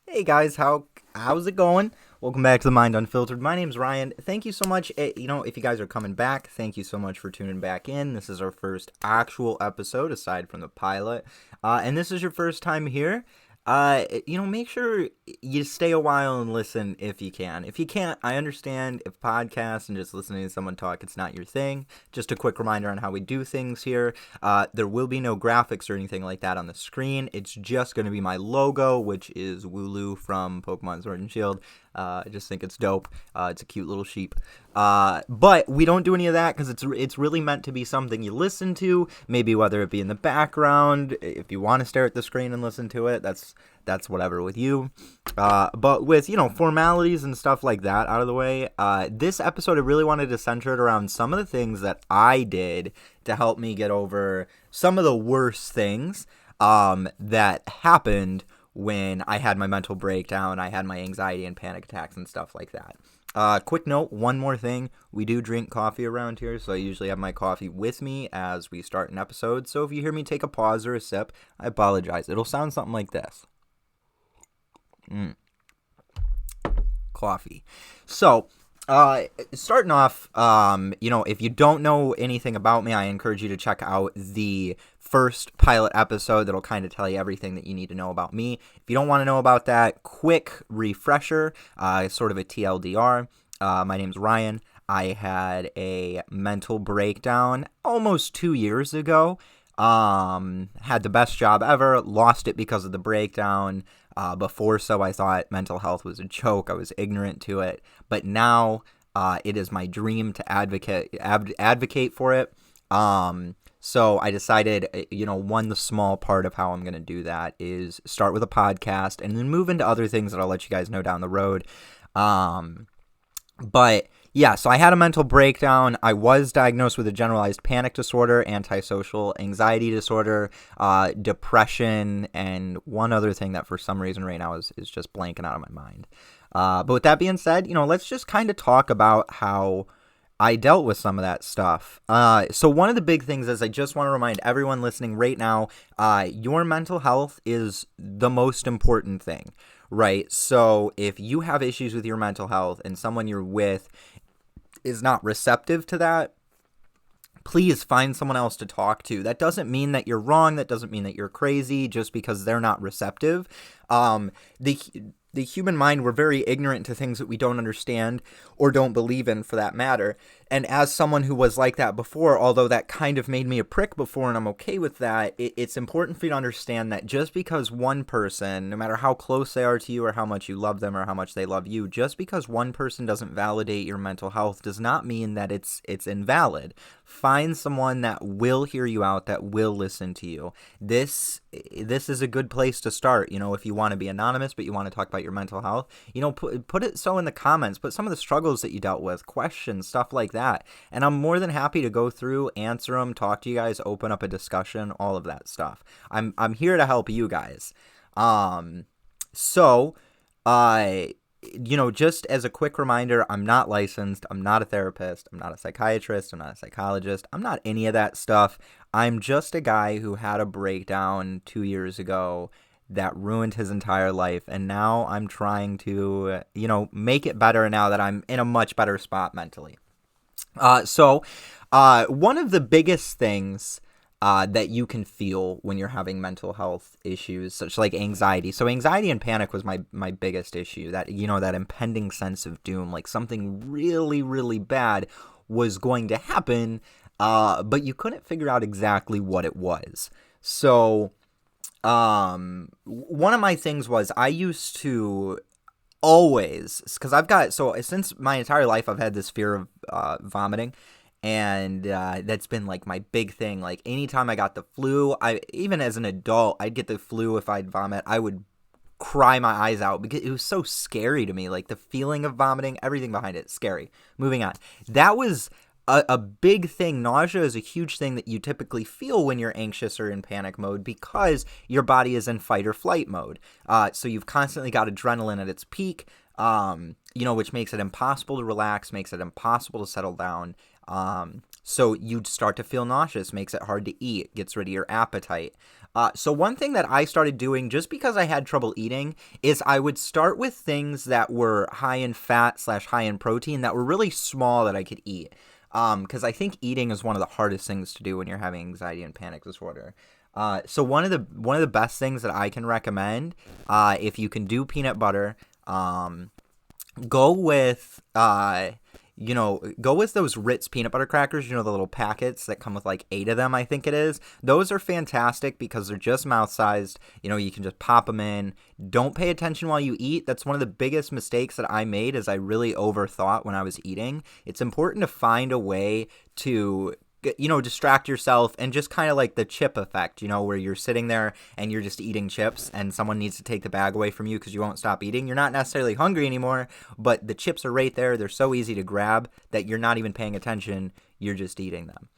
Hey guys, how's it going? Welcome back to the Mind Unfiltered. My name's Ryan. Thank you so much. If you guys are coming back, thank you so much for tuning back in. This is our first actual episode aside from the pilot. And this is your first time here. Make sure you stay a while and listen if you can. If you can't, I understand if podcasts and just listening to someone talk, it's not your thing. Just a quick reminder on how we do things here. There will be no graphics or anything like that on the screen. It's just going to be my logo, which is Wooloo from Pokemon Sword and Shield. I just think it's dope. It's a cute little sheep. But we don't do any of that because it's really meant to be something you listen to, maybe whether it be in the background, if you want to stare at the screen and listen to it, that's whatever with you. But with, formalities and stuff like that out of the way, this episode I really wanted to center it around some of the things that I did to help me get over some of the worst things that happened when I had my mental breakdown, I had my anxiety and panic attacks and stuff like that. Quick note, one more thing. We do drink coffee around here, so I usually have my coffee with me as we start an episode. So if you hear me take a pause or a sip, I apologize. It'll sound something like this. Coffee. So, starting off, if you don't know anything about me, I encourage you to check out the first pilot episode that'll kind of tell you everything that you need to know about me. If you don't want to know about that, quick refresher, sort of a TLDR. My name's Ryan. I had a mental breakdown almost 2 years ago. Had the best job ever, lost it because of the breakdown. Before so I thought mental health was a joke. I was ignorant to it. But now it is my dream to advocate for it. So I decided, the small part of how I'm going to do that is start with a podcast and then move into other things that I'll let you guys know down the road. But yeah, so I had a mental breakdown. I was diagnosed with a generalized panic disorder, antisocial anxiety disorder, depression, and one other thing that for some reason right now is just blanking out of my mind. But with that being said, let's just kind of talk about how I dealt with some of that stuff. So one of the big things is I just want to remind everyone listening right now, your mental health is the most important thing, right? So if you have issues with your mental health and someone you're with is not receptive to that, please find someone else to talk to. That doesn't mean that you're wrong. That doesn't mean that you're crazy just because they're not receptive. The human mind, we're very ignorant to things that we don't understand or don't believe in for that matter. And as someone who was like that before, although that kind of made me a prick before and I'm okay with that, it's important for you to understand that just because one person, no matter how close they are to you or how much you love them or how much they love you, just because one person doesn't validate your mental health does not mean that it's invalid. Find someone that will hear you out, that will listen to you. This is a good place to start. If you want to be anonymous but you want to talk about your mental health, put it so in the comments, put some of the struggles that you dealt with, questions, stuff like that. And I'm more than happy to go through, answer them, talk to you guys, open up a discussion, all of that stuff. I'm here to help you guys. Just as a quick reminder, I'm not licensed, I'm not a therapist, I'm not a psychiatrist, I'm not a psychologist, I'm not any of that stuff. I'm just a guy who had a breakdown 2 years ago that ruined his entire life, and now I'm trying to, make it better now that I'm in a much better spot mentally. One of the biggest things that you can feel when you're having mental health issues, such like anxiety. So anxiety and panic was my biggest issue, that, that impending sense of doom, like something really, really bad was going to happen, but you couldn't figure out exactly what it was. So one of my things was I used to always, because since my entire life I've had this fear of vomiting, and that's been like my big thing. Like anytime I got the flu, even as an adult, I'd get the flu. If I'd vomit, I would cry my eyes out because it was so scary to me. Like the feeling of vomiting, everything behind it, scary. Moving on. That was a big thing. Nausea is a huge thing that you typically feel when you're anxious or in panic mode because your body is in fight or flight mode. So you've constantly got adrenaline at its peak, which makes it impossible to relax, makes it impossible to settle down. So you'd start to feel nauseous, makes it hard to eat, gets rid of your appetite. So one thing that I started doing just because I had trouble eating is I would start with things that were high in fat / high in protein that were really small that I could eat. Because I think eating is one of the hardest things to do when you're having anxiety and panic disorder. So one of the best things that I can recommend, if you can do peanut butter, go with go with those Ritz peanut butter crackers, the little packets that come with like 8 of them, I think it is. Those are fantastic because they're just mouth-sized. You can just pop them in. Don't pay attention while you eat. That's one of the biggest mistakes that I made is I really overthought when I was eating. It's important to find a way to distract yourself and just kind of like the chip effect, where you're sitting there and you're just eating chips and someone needs to take the bag away from you because you won't stop eating. You're not necessarily hungry anymore, but the chips are right there. They're so easy to grab that you're not even paying attention. You're just eating them.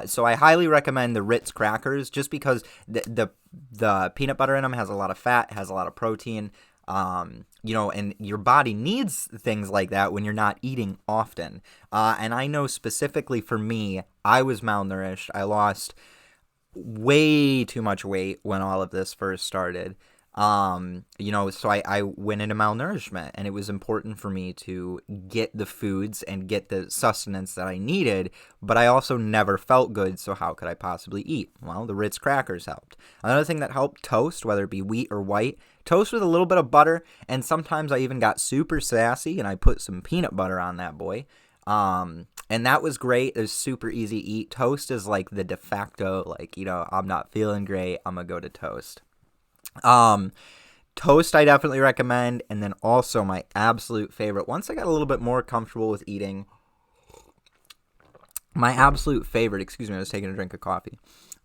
So I highly recommend the Ritz crackers just because the peanut butter in them has a lot of fat, has a lot of protein. And your body needs things like that when you're not eating often. And I know specifically for me, I was malnourished. I lost way too much weight when all of this first started. So I went into malnourishment, and it was important for me to get the foods and get the sustenance that I needed, but I also never felt good, so how could I possibly eat? Well, the Ritz crackers helped. Another thing that helped, toast, whether it be wheat or white, toast with a little bit of butter, and sometimes I even got super sassy, and I put some peanut butter on that boy. And that was great. It was super easy to eat. Toast is like the de facto, I'm not feeling great, I'm gonna go to toast. Toast I definitely recommend, and then also my absolute favorite, once I got a little bit more comfortable with eating, my absolute favorite, excuse me, I was taking a drink of coffee.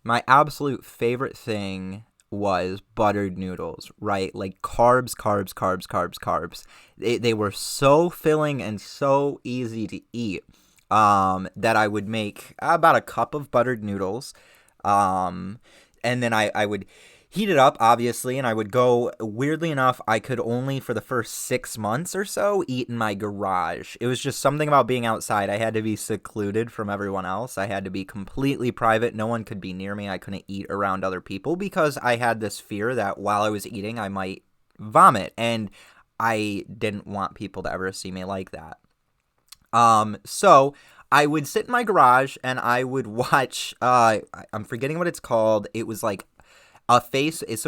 My absolute favorite thing was buttered noodles, right? Like carbs. They were so filling and so easy to eat, that I would make about a cup of buttered noodles, and then I would heat it up, obviously, and I would go, weirdly enough, I could only, for the first 6 months or so, eat in my garage. It was just something about being outside. I had to be secluded from everyone else. I had to be completely private. No one could be near me. I couldn't eat around other people because I had this fear that while I was eating, I might vomit, and I didn't want people to ever see me like that. So I would sit in my garage, and I would watch, I'm forgetting what it's called. It was like so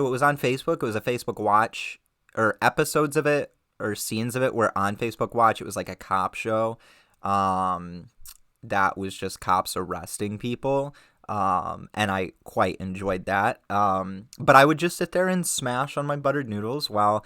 it was on Facebook. It was a Facebook Watch, or episodes of it or scenes of it were on Facebook Watch. It was like a cop show that was just cops arresting people, and I quite enjoyed that. But I would just sit there and smash on my buttered noodles while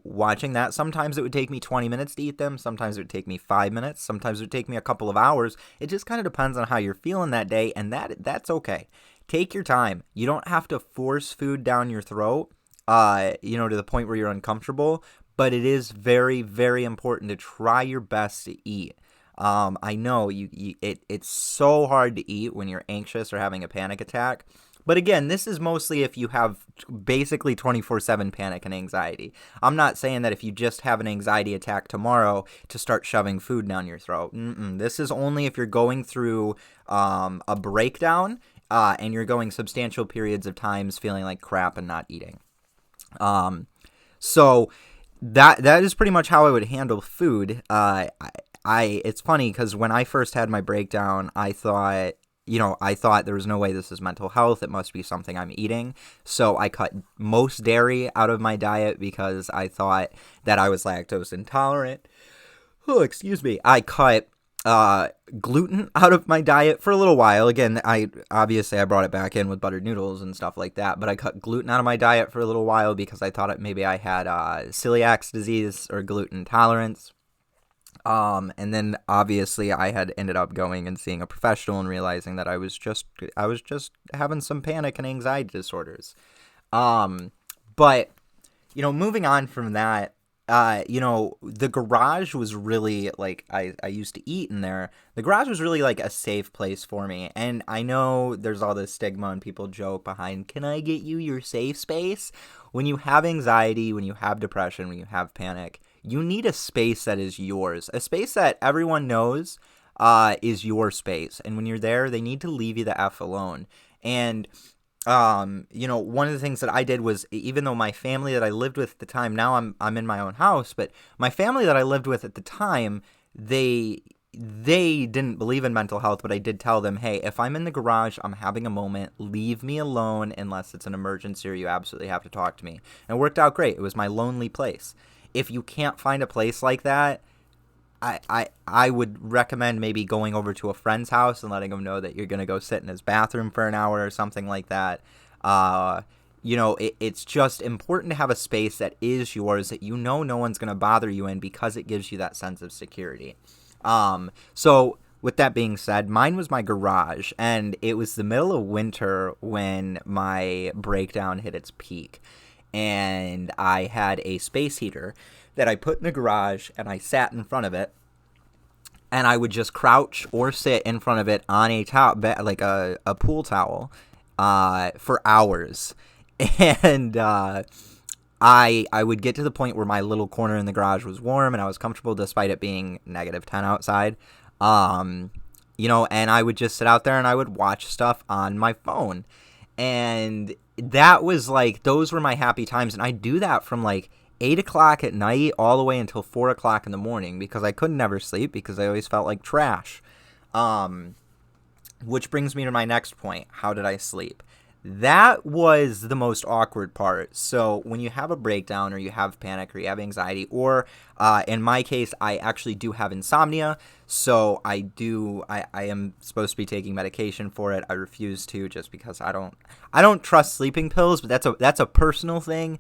watching that. Sometimes it would take me 20 minutes to eat them. Sometimes it would take me 5 minutes. Sometimes it would take me a couple of hours. It just kind of depends on how you're feeling that day, and that's okay. Take your time. You don't have to force food down your throat, to the point where you're uncomfortable, but it is very, very important to try your best to eat. I know it's so hard to eat when you're anxious or having a panic attack. But again, this is mostly if you have basically 24/7 panic and anxiety. I'm not saying that if you just have an anxiety attack tomorrow to start shoving food down your throat. This is only if you're going through a breakdown, and you're going substantial periods of times feeling like crap and not eating. So that is pretty much how I would handle food. It's funny because when I first had my breakdown, I thought there was no way this is mental health. It must be something I'm eating. So I cut most dairy out of my diet because I thought that I was lactose intolerant. Oh, excuse me. I cut gluten out of my diet for a little while. Again, I brought it back in with buttered noodles and stuff like that, but I cut gluten out of my diet for a little while because I thought maybe I had celiac disease or gluten intolerance. And then obviously I had ended up going and seeing a professional and realizing that I was just having some panic and anxiety disorders. But moving on from that, the garage was really like, I used to eat in there. The garage was really like a safe place for me. And I know there's all this stigma and people joke behind, can I get you your safe space? When you have anxiety, when you have depression, when you have panic, you need a space that is yours, a space that everyone knows, is your space. And when you're there, they need to leave you the F alone. And one of the things that I did was, even though my family that I lived with at the time, now I'm in my own house, but my family that I lived with at the time, they didn't believe in mental health, but I did tell them, hey, if I'm in the garage, I'm having a moment, leave me alone unless it's an emergency or you absolutely have to talk to me. And it worked out great. It was my lonely place. If you can't find a place like that, I would recommend maybe going over to a friend's house and letting him know that you're going to go sit in his bathroom for an hour or something like that. It's just important to have a space that is yours, that no one's going to bother you in, because it gives you that sense of security. So with that being said, mine was my garage, and it was the middle of winter when my breakdown hit its peak. And I had a space heater that I put in the garage, and I sat in front of it, and I would just crouch or sit in front of it on a like a pool towel, for hours. And I would get to the point where my little corner in the garage was warm and I was comfortable despite it being -10 outside. And I would just sit out there and I would watch stuff on my phone. And that was like, those were my happy times. And I do that from like 8 o'clock at night all the way until 4 o'clock in the morning, because I could never sleep because I always felt like trash. Which brings me to my next point. How did I sleep? That was the most awkward part. So when you have a breakdown or you have panic or you have anxiety, or in my case, I actually do have insomnia. So I am supposed to be taking medication for it. I refuse to, just because I don't trust sleeping pills, but that's a personal thing.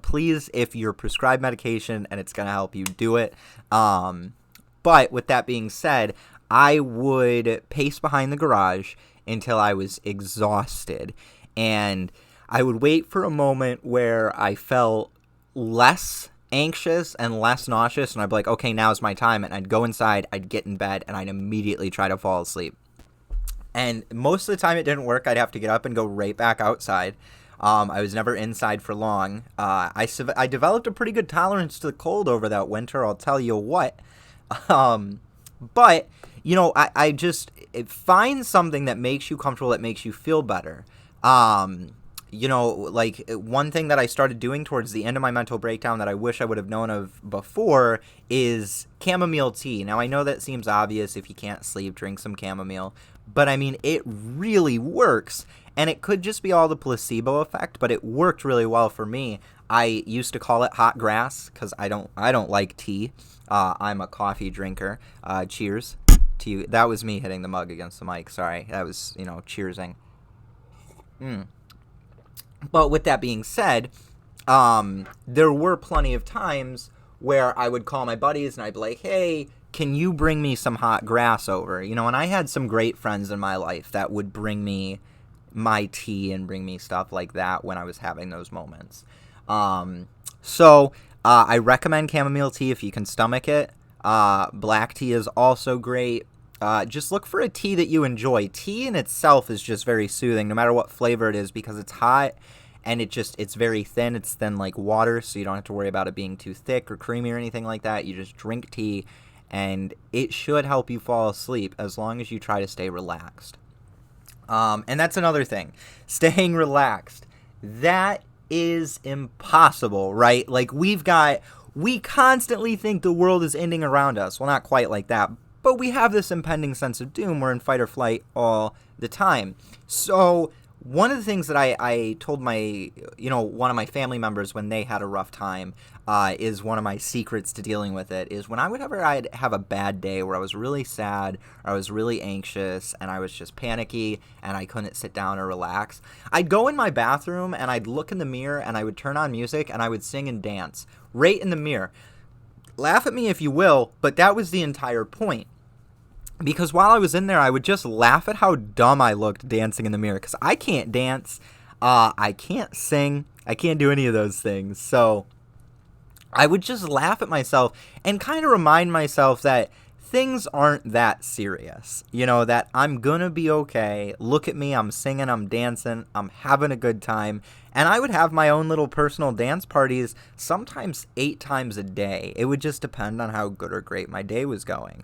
Please, if you're prescribed medication and it's going to help you, do it. But with that being said, I would pace behind the garage until I was exhausted. And I would wait for a moment where I felt less anxious and less nauseous, and I'd be like, okay, now's my time. And I'd go inside, I'd get in bed, and I'd immediately try to fall asleep. And most of the time it didn't work. I'd have to get up and go right back outside. I was never inside for long. I developed a pretty good tolerance to the cold over that winter, I'll tell you what. But I just find something that makes you comfortable, that makes you feel better. Like one thing that I started doing towards the end of my mental breakdown that I wish I would have known of before is chamomile tea. Now, I know that seems obvious. If you can't sleep, drink some chamomile. But I mean, it really works. And it could just be all the placebo effect, but it worked really well for me. I used to call it hot grass because I don't like tea. I'm a coffee drinker. Cheers to you. That was me hitting the mug against the mic. Sorry. That was, cheersing. But with that being said, there were plenty of times where I would call my buddies and I'd be like, hey, can you bring me some hot grass over? And I had some great friends in my life that would bring me my tea and bring me stuff like that when I was having those moments. So I recommend chamomile tea if you can stomach it. Black tea is also great. Just look for a tea that you enjoy. Tea in itself is just very soothing, no matter what flavor it is, because it's hot and it's very thin. It's thin like water, so you don't have to worry about it being too thick or creamy or anything like that. You just drink tea, and it should help you fall asleep as long as you try to stay relaxed. And that's another thing. Staying relaxed. That is impossible, right? Like, we constantly think the world is ending around us. Well, not quite like that, but we have this impending sense of doom. We're in fight or flight all the time. So one of the things that I told my, one of my family members when they had a rough time, is one of my secrets to dealing with it, is when I'd have a bad day where I was really sad, or I was really anxious, and I was just panicky, and I couldn't sit down or relax, I'd go in my bathroom, and I'd look in the mirror, and I would turn on music, and I would sing and dance right in the mirror. Laugh at me if you will, but that was the entire point. Because while I was in there, I would just laugh at how dumb I looked dancing in the mirror. Because I can't dance, I can't sing, I can't do any of those things. So I would just laugh at myself and kind of remind myself that things aren't that serious. That I'm gonna be okay. Look at me, I'm singing, I'm dancing, I'm having a good time. And I would have my own little personal dance parties, sometimes 8 times a day. It would just depend on how good or great my day was going.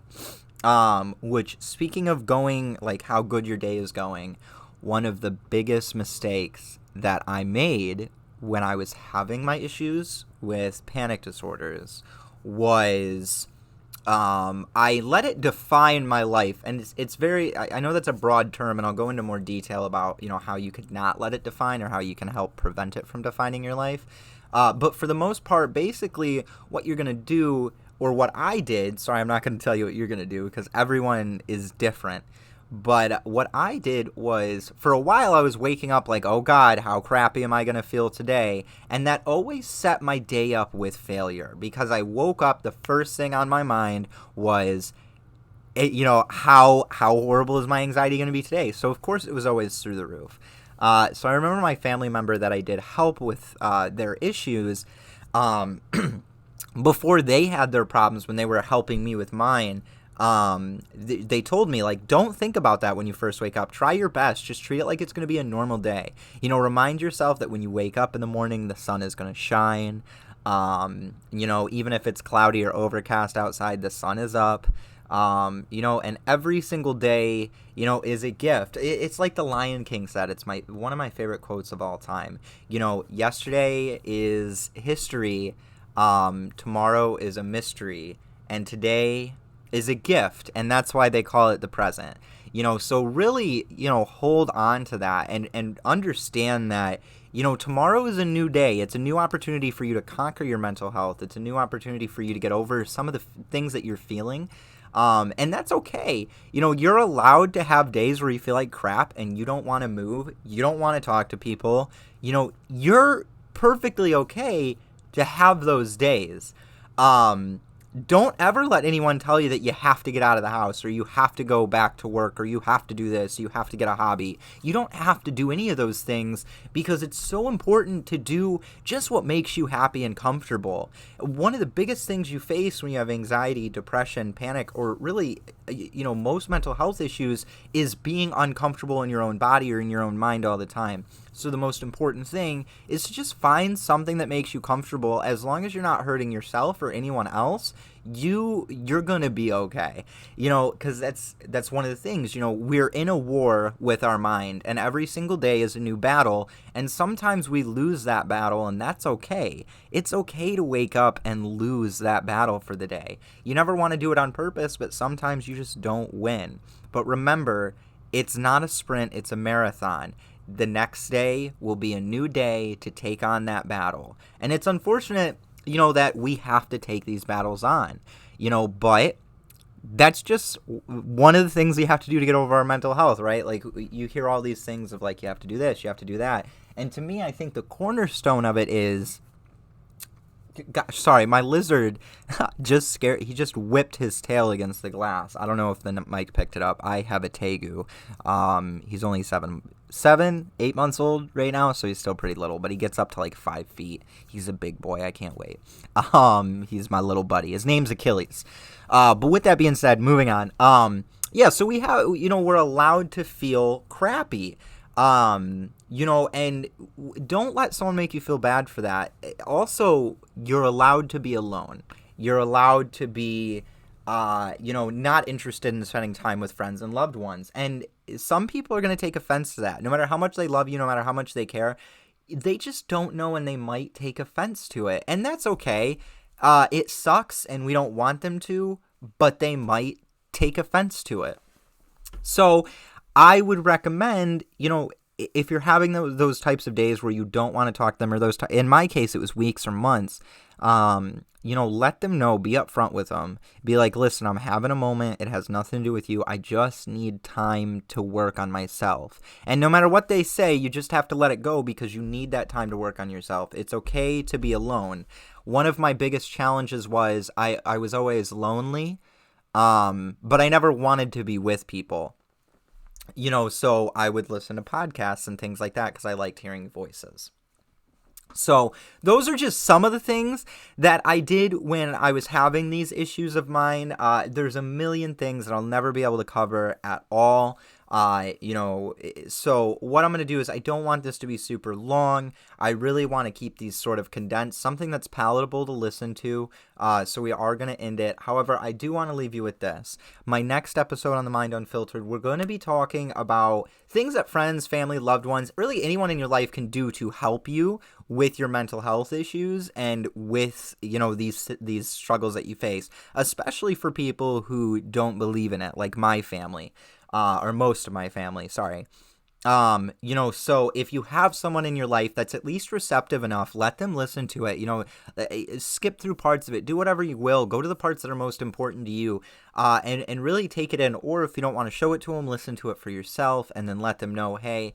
Which, speaking of going, like how good your day is going, one of the biggest mistakes that I made when I was having my issues with panic disorders was I let it define my life. And it's very, I know that's a broad term, and I'll go into more detail about, how you could not let it define or how you can help prevent it from defining your life. But for the most part, basically what you're going to do, or what I did, sorry, I'm not going to tell you what you're going to do because everyone is different. But what I did was, for a while, I was waking up like, oh God, how crappy am I going to feel today? And that always set my day up with failure, because I woke up, the first thing on my mind was, how horrible is my anxiety going to be today? So, of course, it was always through the roof. So I remember my family member that I did help with their issues, before they had their problems, when they were helping me with mine, they told me, like, don't think about that when you first wake up. Try your best. Just treat it like it's going to be a normal day. Remind yourself that when you wake up in the morning, the sun is going to shine. Even if it's cloudy or overcast outside, the sun is up. And every single day, is a gift. It's like the Lion King said. It's one of my favorite quotes of all time. Yesterday is history. Tomorrow is a mystery. And today is a gift, and that's why they call it the present. So really, hold on to that and understand that, tomorrow is a new day. It's a new opportunity for you to conquer your mental health. It's a new opportunity for you to get over some of the things that you're feeling. And that's okay. You're allowed to have days where you feel like crap and you don't want to move. You don't want to talk to people. You're perfectly okay to have those days. Don't ever let anyone tell you that you have to get out of the house, or you have to go back to work, or you have to do this, you have to get a hobby. You don't have to do any of those things, because it's so important to do just what makes you happy and comfortable. One of the biggest things you face when you have anxiety, depression, panic, or really, most mental health issues is being uncomfortable in your own body or in your own mind all the time. So the most important thing is to just find something that makes you comfortable. As long as you're not hurting yourself or anyone else, you're gonna be okay. Because that's one of the things. We're in a war with our mind, and every single day is a new battle. And sometimes we lose that battle, and that's okay. It's okay to wake up and lose that battle for the day. You never want to do it on purpose, but sometimes you just don't win. But remember, it's not a sprint; it's a marathon. The next day will be a new day to take on that battle. And it's unfortunate, that we have to take these battles on, but that's just one of the things we have to do to get over our mental health, right? Like, you hear all these things of, like, you have to do this, you have to do that. And to me, I think the cornerstone of it is, gosh, sorry, my lizard he just whipped his tail against the glass. I don't know if the mic picked it up. I have a Tegu. He's only 8 months old right now, so he's still pretty little, but he gets up to like 5 feet. He's a big boy. I can't wait. He's my little buddy. His name's Achilles. But with that being said, moving on. So we have, we're allowed to feel crappy. And don't let someone make you feel bad for that. Also, you're allowed to be alone. You're allowed to be, not interested in spending time with friends and loved ones. And some people are going to take offense to that. No matter how much they love you, no matter how much they care, they just don't know, and they might take offense to it. And that's okay. It sucks, and we don't want them to, but they might take offense to it. So I would recommend, if you're having those types of days where you don't want to talk to them, or in my case, it was weeks or months, let them know, be upfront with them, be like, listen, I'm having a moment. It has nothing to do with you. I just need time to work on myself. And no matter what they say, you just have to let it go, because you need that time to work on yourself. It's okay to be alone. One of my biggest challenges was I was always lonely, but I never wanted to be with people. So I would listen to podcasts and things like that because I liked hearing voices. So those are just some of the things that I did when I was having these issues of mine. There's a million things that I'll never be able to cover at all. So what I'm going to do is I don't want this to be super long. I really want to keep these sort of condensed, something that's palatable to listen to. So we are going to end it. However, I do want to leave you with this. My next episode on the Mind Unfiltered, we're going to be talking about things that friends, family, loved ones, really anyone in your life can do to help you with your mental health issues and with, these struggles that you face, especially for people who don't believe in it, like my family. Or most of my family, sorry. So if you have someone in your life that's at least receptive enough, let them listen to it, skip through parts of it, do whatever you will, go to the parts that are most important to you, and really take it in. Or if you don't want to show it to them, listen to it for yourself and then let them know, hey,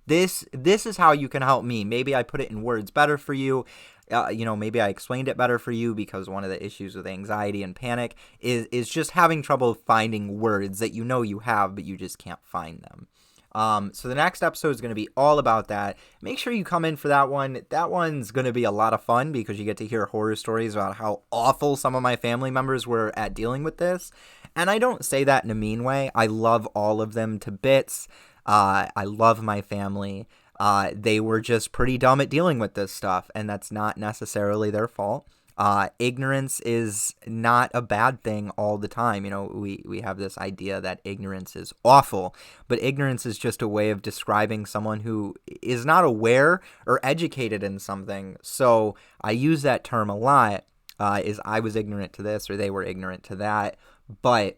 this is how you can help me. Maybe I put it in words better for you. Maybe I explained it better for you, because one of the issues with anxiety and panic is just having trouble finding words that you have, but you just can't find them. So the next episode is going to be all about that. Make sure you come in for that one. That one's going to be a lot of fun because you get to hear horror stories about how awful some of my family members were at dealing with this. And I don't say that in a mean way. I love all of them to bits. I love my family. They were just pretty dumb at dealing with this stuff, and that's not necessarily their fault. Ignorance is not a bad thing all the time. We have this idea that ignorance is awful, but ignorance is just a way of describing someone who is not aware or educated in something. So I use that term a lot, is I was ignorant to this or they were ignorant to that. But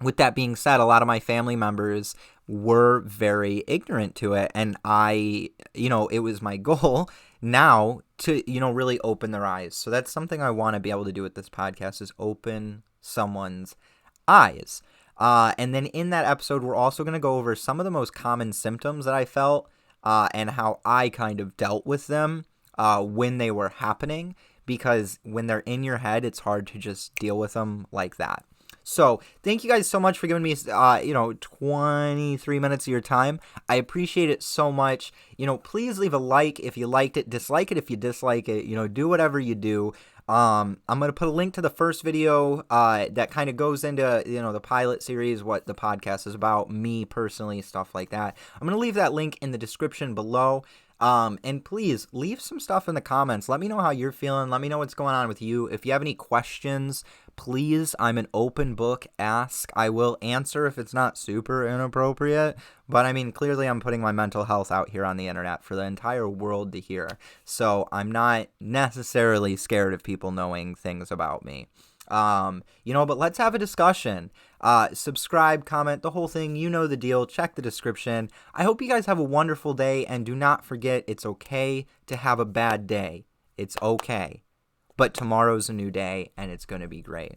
with that being said, a lot of my family members were very ignorant to it. And it was my goal now to, really open their eyes. So that's something I want to be able to do with this podcast, is open someone's eyes. And then in that episode, we're also going to go over some of the most common symptoms that I felt, and how I kind of dealt with them when they were happening. Because when they're in your head, it's hard to just deal with them like that. So thank you guys so much for giving me, 23 minutes of your time. I appreciate it so much. Please leave a like if you liked it, dislike it if you dislike it, do whatever you do. I'm going to put a link to the first video that kind of goes into, the pilot series, what the podcast is about, me personally, stuff like that. I'm going to leave that link in the description below. And please leave some stuff in the comments. Let me know how you're feeling. Let me know what's going on with you. If you have any questions, please, I'm an open book. Ask. I will answer if it's not super inappropriate. But I mean, clearly I'm putting my mental health out here on the internet for the entire world to hear. So I'm not necessarily scared of people knowing things about me. But let's have a discussion. Subscribe, comment, the whole thing. You know the deal. Check the description. I hope you guys have a wonderful day, and do not forget, it's okay to have a bad day. It's okay. But tomorrow's a new day, and it's going to be great.